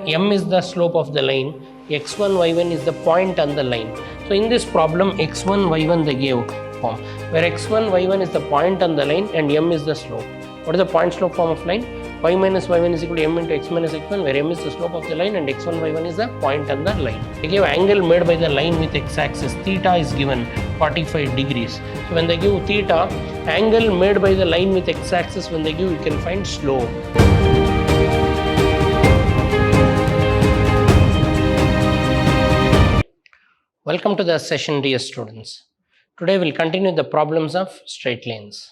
m is the slope of the line, x1, y1 is the point on the line. So in this problem, x1, y1 they gave form, where x1, y1 is the point on the line and m is the slope. What is the point slope form of line? Y minus y1 is equal to m into x minus x1, where m is the slope of the line and x1, y1 is the point on the line. They give angle made by the line with x-axis, theta is given 45 degrees. So when they give theta, angle made by the line with x-axis, when they give, you can find slope. Welcome to the session, dear students. Today we'll continue the problems of straight lines.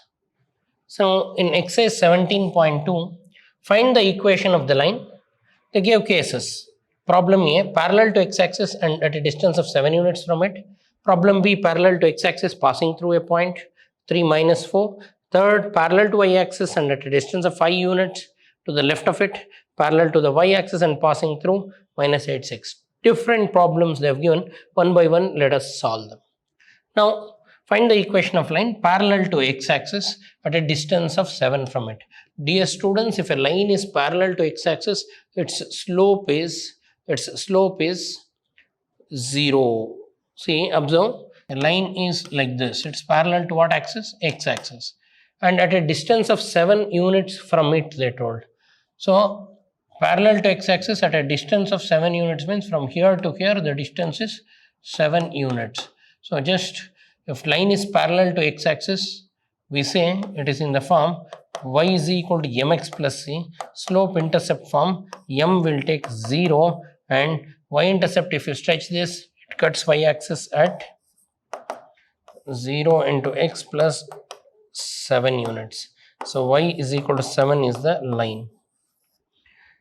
So in exercise 17.2, find the equation of the line. They gave cases. Problem A, parallel to x-axis and at a distance of 7 units from it. Problem B, parallel to x-axis passing through a point, 3 minus 4. Third, parallel to y-axis and at a distance of 5 units to the left of it, parallel to the y-axis and passing through, minus 8, 6. Different problems they have given. One by one, let us solve them. Now, find the equation of line parallel to x-axis at a distance of 7 from it. Dear students, if a line is parallel to x-axis, its slope is 0. See, observe, a line is like this. It's parallel to what axis? X-axis. And at a distance of 7 units from it, they told. So, parallel to x-axis at a distance of 7 units means from here to here, the distance is 7 units. So, just if line is parallel to x-axis, we say it is in the form y is equal to mx plus c, slope intercept form, m will take 0 and y-intercept, if you stretch this, it cuts y-axis at 0 into x plus 7 units. So, y is equal to 7 is the line.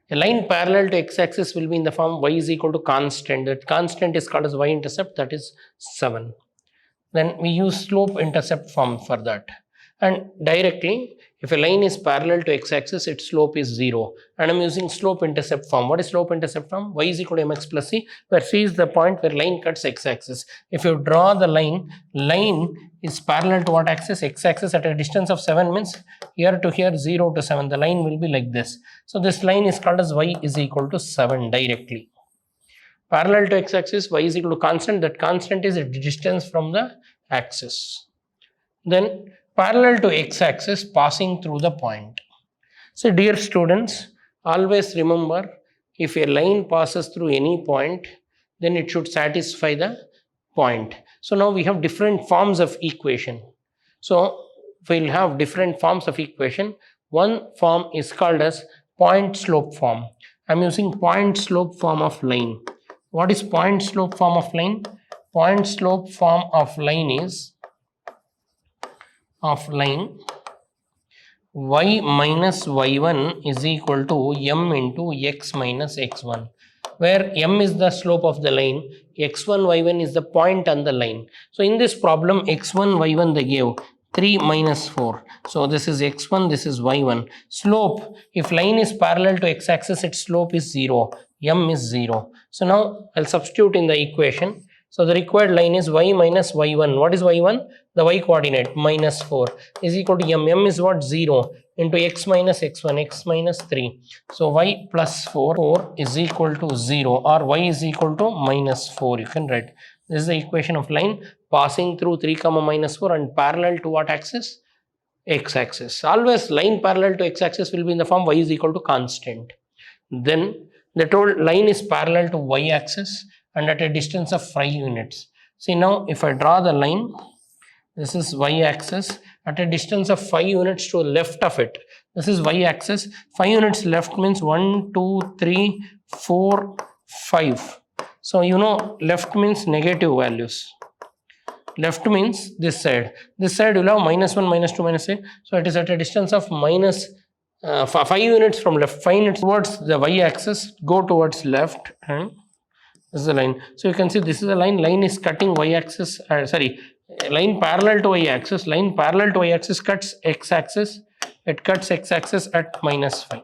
A line parallel to x-axis will be in the form y is equal to constant. That constant is called as y-intercept, that is 7. Then we use slope intercept form for that. And directly, if a line is parallel to x-axis, its slope is 0. And I'm using slope intercept form. What is slope intercept form? Y is equal to mx plus c, where c is the point where line cuts x-axis. If you draw the line is parallel to what axis? X-axis at a distance of 7 means here to here, 0 to 7. The line will be like this. So this line is called as y is equal to 7 directly. Parallel to x-axis, y is equal to constant. That constant is a distance from the axis. Then parallel to x-axis passing through the point. So dear students, always remember, if a line passes through any point, then it should satisfy the point. So now we have different forms of equation. So we'll have different forms of equation. One form is called as point slope form. I'm using point slope form of line. What is point slope form of line? Point slope form of line is y minus y1 is equal to m into x minus x1, where m is the slope of the line, x1, y1 is the point on the line. So in this problem, x1, y1 they gave 3 minus 4. So this is x1, this is y1. Slope, if line is parallel to x-axis, its slope is 0, m is 0. So now I'll substitute in the equation. So the required line is y minus y1. What is y1? The y coordinate, minus 4 is equal to m. M is what? 0 into x minus x1, x minus 3. So y plus 4 is equal to 0, or y is equal to minus 4. You can write. This is the equation of line passing through 3 comma minus 4 and parallel to what axis? X-axis. Always line parallel to x-axis will be in the form y is equal to constant. Then they told line is parallel to y-axis and at a distance of 5 units. See now, if I draw the line, this is y-axis at a distance of 5 units to left of it. This is y-axis. 5 units left means 1, 2, 3, 4, 5. So you know left means negative values. Left means this side. This side will have minus 1, minus 2, minus 3. So it is at a distance of minus 5 units from left. 5 units towards the y-axis, go towards left, and this is the line. So you can see this is the line. Line is cutting y-axis. Line parallel to y-axis. Line parallel to y-axis cuts x-axis. It cuts x-axis at minus 5.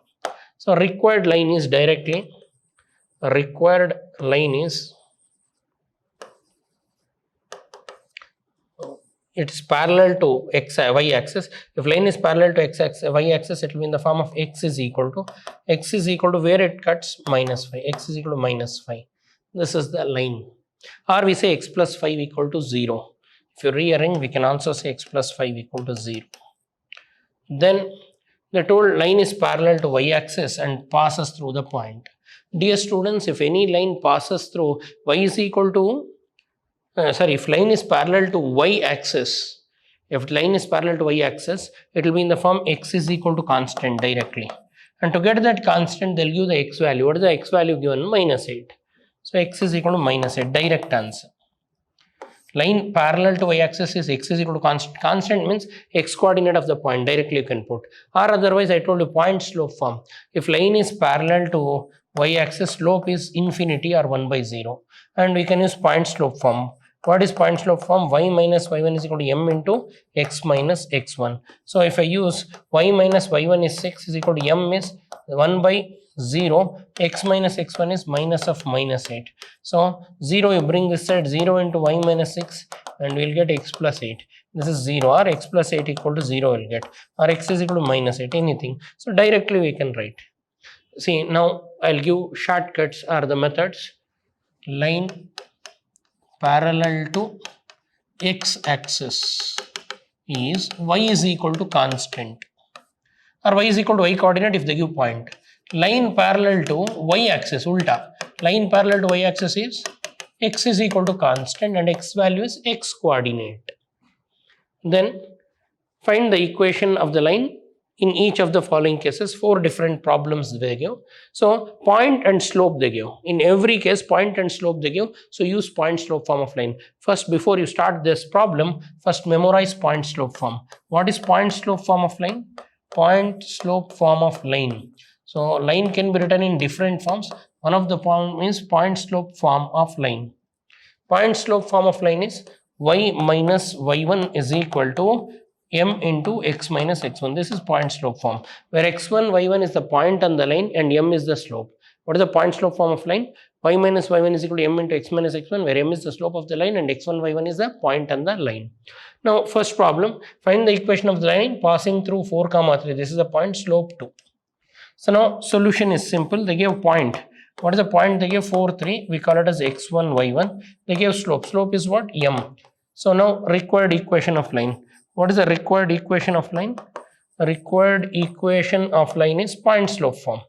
So required line is directly. Required line is it is parallel to y axis. If line is parallel to y axis, it will be in the form of x is equal to where it cuts minus 5, x is equal to minus 5. This is the line. Or we say x plus 5 equal to 0. If you rearrange, we can also say x plus 5 equal to 0. Then the told line is parallel to y axis and passes through the point. Dear students, if any line passes through y is equal to if line is parallel to y axis, it will be in the form x is equal to constant directly. And to get that constant, they'll give the x value. What is the x value given? Minus 8. So x is equal to minus 8. Direct answer. Line parallel to y axis is x is equal to constant. Constant means x coordinate of the point. Directly you can put. Or otherwise, I told you point slope form. If line is parallel to y axis, slope is infinity or 1 by 0. And we can use point slope form. What is point slope form? Y minus y1 is equal to m into x minus x1. So if I use y minus y1 is 6 is equal to m is 1 by 0, x minus x1 is minus of minus 8. So 0, you bring this side, 0 into y minus 6 and we'll get x plus 8. This is 0, or x plus 8 equal to 0 we'll get, or x is equal to minus 8, anything. So directly we can write. See, now I'll give shortcuts or the methods. Line parallel to x axis is y is equal to constant, or y is equal to y coordinate if they give point. Line parallel to y axis, ulta. Line parallel to y axis is x is equal to constant and x value is x coordinate. Then find the equation of the line in each of the following cases. 4 different problems they give. So point and slope they give. In every case, point and slope they give. So use point slope form of line. First, before you start this problem, first memorize point slope form. What is point slope form of line? Point slope form of line. So line can be written in different forms. One of the form is point slope form of line. Point slope form of line is y minus y1 is equal to m into x minus x1. This is point slope form, where x1, y1 is the point on the line and m is the slope. What is the point slope form of line? Y minus y1 is equal to m into x minus x1, where m is the slope of the line and x1, y1 is the point on the line. Now, first problem, find the equation of the line passing through 4, 3. This is the point, slope 2. So now solution is simple. They give point. What is the point? They give 4, 3. We call it as x1, y1. They give slope. Slope is what? M. So now required equation of line. What is the required equation of line? Required equation of line is point slope form.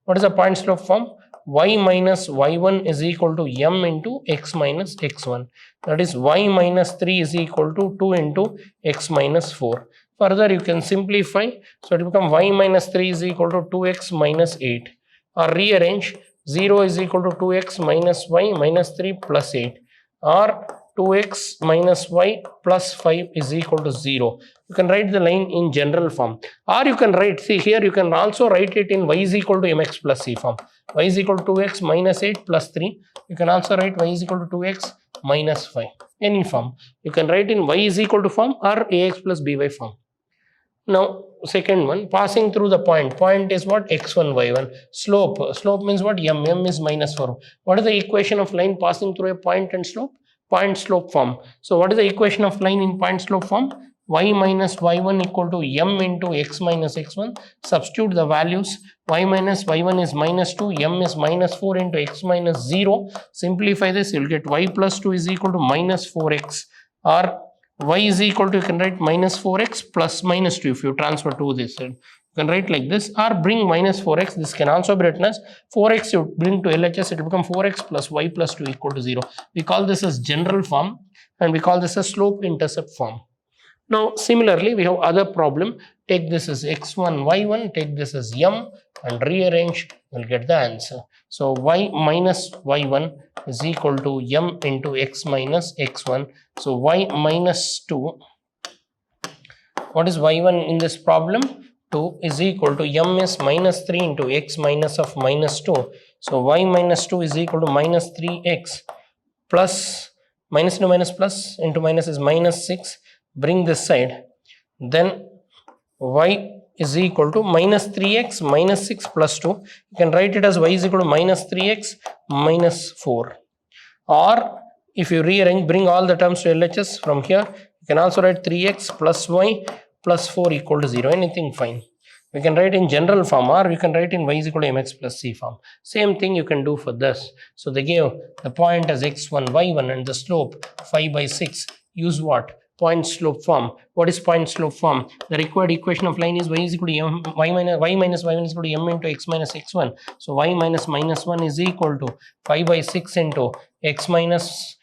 What is the point slope form? Y minus y1 is equal to m into x minus x1. That is y minus 3 is equal to 2 into x minus 4. Further, you can simplify. So it will become y minus 3 is equal to 2x minus 8. Or rearrange, 0 is equal to 2x minus y minus 3 plus 8. Or 2x minus y plus 5 is equal to 0. You can write the line in general form. Or you can write, see here, you can also write it in y is equal to mx plus c form. Y is equal to 2x minus 8 plus 3. You can also write y is equal to 2x minus 5. Any form. You can write in y is equal to form or ax plus by form. Now, second one, passing through the point. Point is what? x1, y1. Slope. Slope means what? M. M is minus 4. What is the equation of line passing through a point and slope? Point slope form. So, what is the equation of line in point slope form? Y minus y1 equal to m into x minus x1. Substitute the values. Y minus y1 is minus 2. M is minus 4 into x minus 0. Simplify this. You will get y plus 2 is equal to minus 4x. Or y is equal to, you can write minus 4x plus minus 2 if you transfer to this side. You can write like this, or bring minus 4x. This can also be written as 4x you bring to LHS, it will become 4x plus y plus 2 equal to 0. We call this as general form and we call this as slope intercept form. Now similarly, we have other problem. Take this as x1, y1, take this as m and rearrange, we'll get the answer. So y minus y1 is equal to m into x minus x1. So y minus 2, what is y1 in this problem? 2 is equal to m is minus 3 into x minus of minus 2. So y minus 2 is equal to minus 3x plus minus into minus plus into minus is minus 6. Bring this side. Then y is equal to minus 3x minus 6 plus 2. You can write it as y is equal to minus 3x minus 4. Or if you rearrange, bring all the terms to LHS from here, you You can also write 3x plus y plus 4 equal to 0, anything fine. We can write in general form, or we can write in y is equal to mx plus c form. Same thing you can do for this. So they gave the point as x1, y1 and the slope 5 by 6. Use what? Point slope form. What is point slope form? The required equation of line is y is equal to m, y minus y1 is equal to m into x minus x1. So y minus minus 1 is equal to 5 by 6 into x minus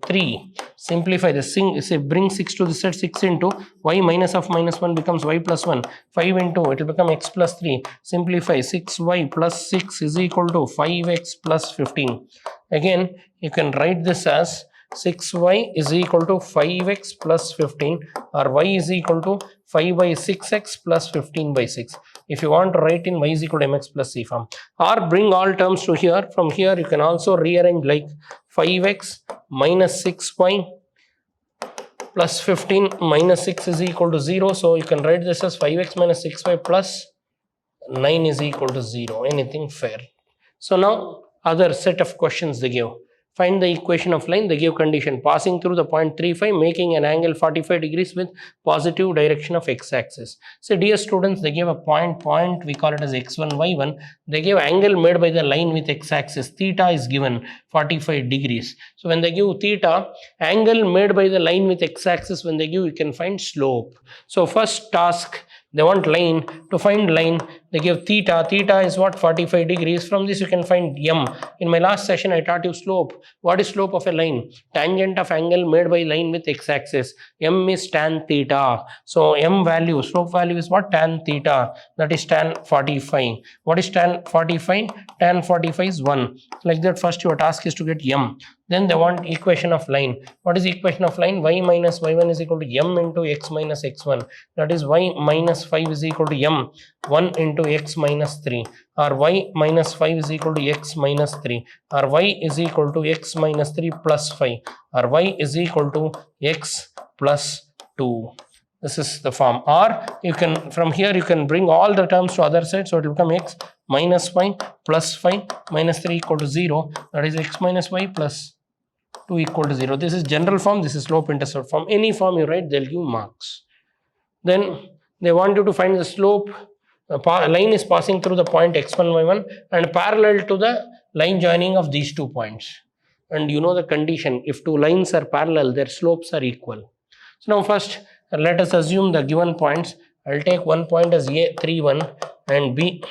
3. Simplify this thing, say bring 6 to this side, 6 into y minus of minus 1 becomes y plus 1, 5 into it will become x plus 3. Simplify 6y plus 6 is equal to 5x plus 15. Again you can write this as 6y is equal to 5x plus 15, or y is equal to 5 by 6x plus 15 by 6. If you want to write in y is equal to mx plus c form, or bring all terms to here. From here you can also rearrange like 5x minus 6y plus 15 minus 6 is equal to 0. So you can write this as 5x minus 6y plus 9 is equal to 0, anything fair. So now other set of questions they give. Find the equation of line. They give condition passing through the point 35, making an angle 45 degrees with positive direction of x-axis. So dear students, they give a point, we call it as x1, y1. They give angle made by the line with x-axis. Theta is given 45 degrees. So when they give theta, angle made by the line with x-axis, when they give, you can find slope. So first task, they want line. To find line, they give theta. Theta is what? 45 degrees. From this you can find m. In my last session I taught you slope. What is slope of a line? Tangent of angle made by line with x-axis. M is tan theta. So m value, slope value is what? Tan theta. That is tan 45. What is tan 45? Tan 45 is 1. Like that, first your task is to get m. Then they want equation of line. What is equation of line? Y minus y1 is equal to m into x minus x1. That is y minus 5 is equal to m 1 into x minus 3, or y minus 5 is equal to x minus 3, or y is equal to x minus 3 plus 5, or y is equal to x plus 2. This is the form. Or you can, from here you can bring all the terms to other side. So it will become x minus 5 plus 5 minus 3 equal to 0. That is x minus y plus 2 equal to 0. This is general form. This is slope intercept form. Any form you write, they'll give marks. Then they want you to find the slope. Line is passing through the point x1, y1 and parallel to the line joining of these 2 points. And you know the condition, if 2 lines are parallel, their slopes are equal. So now first, let us assume the given points. I'll take one point as a 3, 1 and b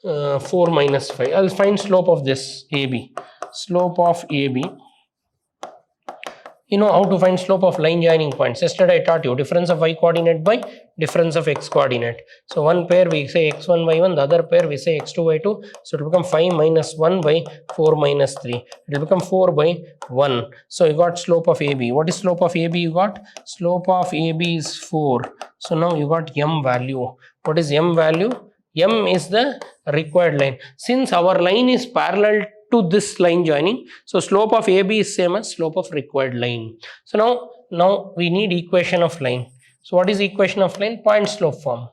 4 minus 5. I'll find slope of this AB. Slope of AB. You know how to find slope of line joining points. Yesterday I taught you difference of y coordinate by difference of x coordinate. So one pair we say x1, y1, the other pair we say x2, y2. So it will become 5 minus 1 by 4 minus 3. It will become 4 by 1. So you got slope of AB. What is slope of AB you got? Slope of AB is 4. So now you got m value. What is m value? M is the required line. Since our line is parallel to this line joining, so slope of AB is same as slope of required line. So now we need equation of line. So what is equation of line? Point slope form.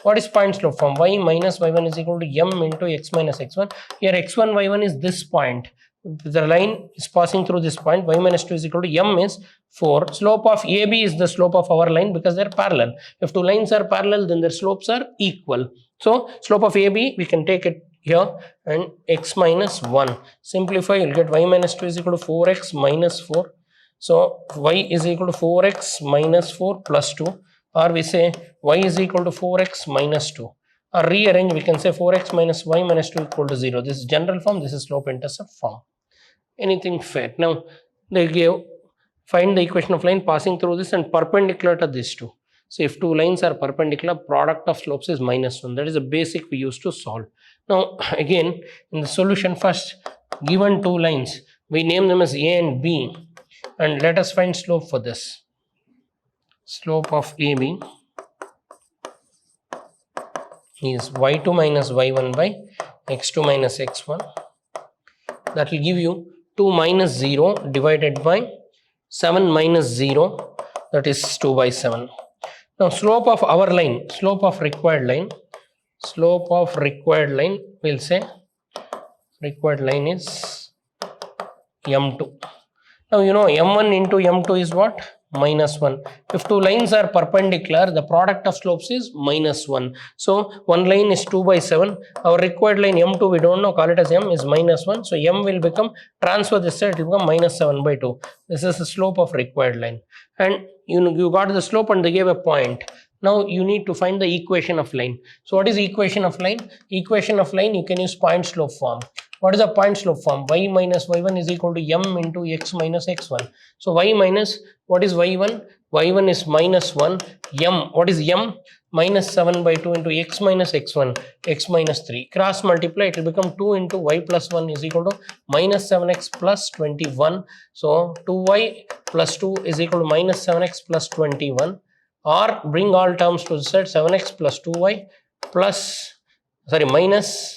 What is point slope form? Y minus y1 is equal to m into x minus x1. Here x1, y1 is this point. The line is passing through this point. Y minus 2 is equal to m is 4. Slope of AB is the slope of our line because they are parallel. If 2 lines are parallel, then their slopes are equal. So slope of AB, we can take it here and x minus 1. Simplify, you'll get y minus 2 is equal to 4x minus 4. So y is equal to 4x minus 4 plus 2, or we say y is equal to 4x minus 2. Or rearrange, we can say 4x minus y minus 2 equal to 0. This is general form, this is slope intercept form. Anything fair. Now they give, find the equation of line passing through this and perpendicular to these two. So if 2 lines are perpendicular, product of slopes is minus 1. That is the basic we used to solve. Now again, in the solution, first given 2 lines, we name them as A and B, and let us find slope for this. Slope of AB is y2 minus y1 by x2 minus x1. That will give you 2 minus 0 divided by 7 minus 0, that is 2 by 7. Now slope of our line, slope of required line, we'll say required line is m2. Now you know m1 into m2 is what? Minus 1. If two lines are perpendicular, the product of slopes is minus 1. So one line is 2 by 7. Our required line m2, we don't know, call it as m, is minus 1. So m will become, transfer this side, it will become minus 7 by 2. This is the slope of required line. And you got the slope and they gave a point. Now you need to find the equation of line. So what is equation of line? Equation of line, you can use point slope form. What is the point slope form? Y minus y1 is equal to m into x minus x1. So y minus, what is y1? y1 is minus 1. M, what is m? Minus 7 by 2 into x minus x1, x minus 3. Cross multiply, it will become 2 into y plus 1 is equal to minus 7x plus 21. So 2y plus 2 is equal to minus 7x plus 21. Or bring all terms to the side, 7x plus 2y plus, minus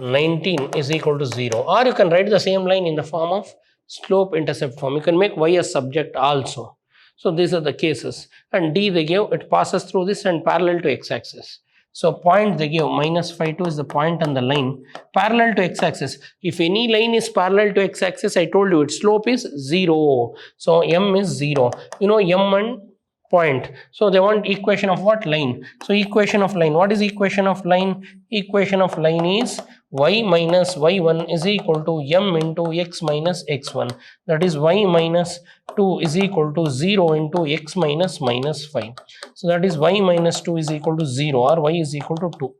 19 is equal to 0. Or you can write the same line in the form of slope intercept form. You can make y as subject also. So these are the cases. And D they give, it passes through this and parallel to x-axis. So point they give, minus phi 2 is the point on the line parallel to x-axis. If any line is parallel to x-axis, I told you its slope is 0. So m is 0. You know m and point. So they want equation of what? Line. So equation of line. What is equation of line? Equation of line is y minus y1 is equal to m into x minus x1. That is y minus 2 is equal to 0 into x minus minus 5. So that is y minus 2 is equal to 0 or y is equal to 2.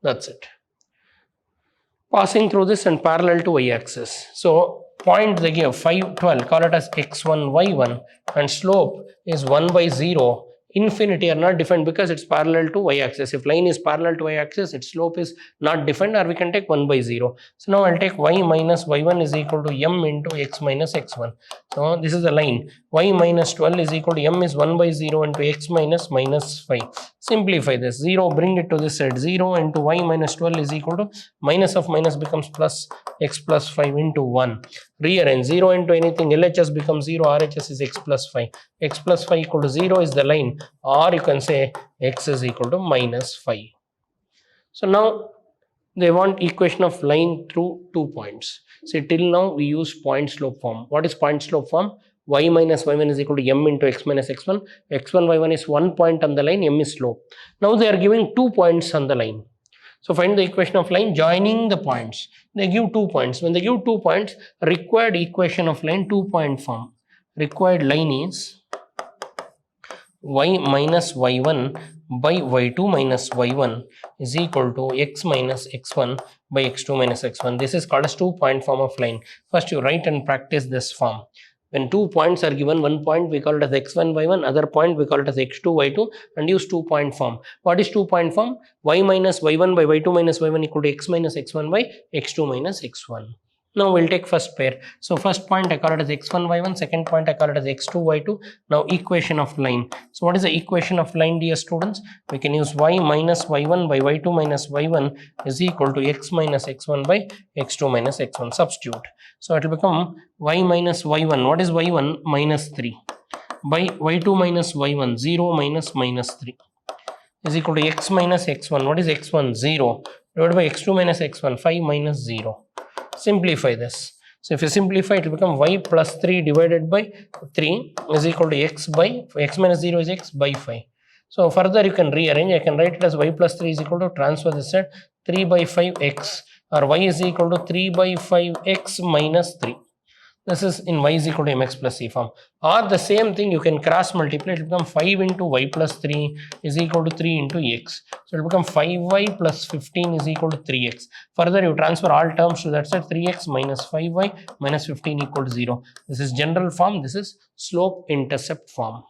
That's it. Passing through this and parallel to y-axis. So point they give 5, 12, call it as x1, y1, and slope is 1 by 0. Infinity are not defined because it's parallel to y-axis. If line is parallel to y-axis, its slope is not defined, or we can take 1 by 0. So now I'll take y minus y1 is equal to m into x minus x1. So this is the line. Y minus 12 is equal to m is 1 by 0 into x minus minus 5. Simplify this. 0, bring it to this side. 0 into y minus 12 is equal to minus of minus becomes plus x plus 5 into 1. Rearrange 0 into anything, LHS becomes 0, RHS is x plus 5. X plus 5 equal to 0 is the line, or you can say x is equal to minus 5. So now they want equation of line through 2 points. See, till now we use point slope form. What is point slope form? Y minus y1 is equal to m into x minus x1. x1, y1 is 1 point on the line, m is slope. Now they are giving 2 points on the line. So find the equation of line joining the points. They give 2 points. When they give 2 points, required equation of line 2-point form. Required line is y minus y1 by y2 minus y1 is equal to x minus x1 by x2 minus x1. This is called as 2-point form of line. First you write and practice this form. When 2 points are given, 1 point we call it as x1, y1, other point we call it as x2, y2, and use 2-point form. What is 2-point form? Y minus y1 by y2 minus y1 equal to x minus x1 by x2 minus x1. Now we'll take first pair. So first point I call it as x1, y1, second point I call it as x2, y2. Now equation of line. So what is the equation of line, dear students? We can use y minus y1 by y2 minus y1 is equal to x minus x1 by x2 minus x1. Substitute. So it will become y minus y1. What is y1? Minus 3. By y2 minus y1, 0 minus minus 3 is equal to x minus x1. What is x1? 0. Divided by x2 minus x1, 5 minus 0. Simplify this. So if you simplify, it will become y plus 3 divided by 3 is equal to x by, x minus 0 is x by 5. So further you can rearrange. I can write it as y plus 3 is equal to, transfer this side, 3 by 5x, or y is equal to 3 by 5x minus 3. This is in y is equal to mx plus c form. Or the same thing you can cross multiply. It will become 5 into y plus 3 is equal to 3 into x. So it will become 5y plus 15 is equal to 3x. Further you transfer all terms to that side. 3x minus 5y minus 15 equal to 0. This is general form. This is slope intercept form.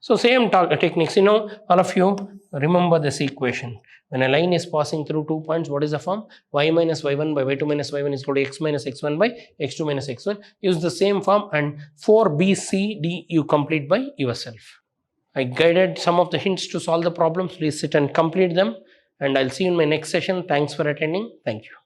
So same techniques, all of you remember this equation. When a line is passing through 2 points, what is the form? Y minus y1 by y2 minus y1 is equal to x minus x1 by x2 minus x1. Use the same form, and 4, B, C, D you complete by yourself. I guided some of the hints to solve the problems. Please sit and complete them, and I'll see you in my next session. Thanks for attending. Thank you.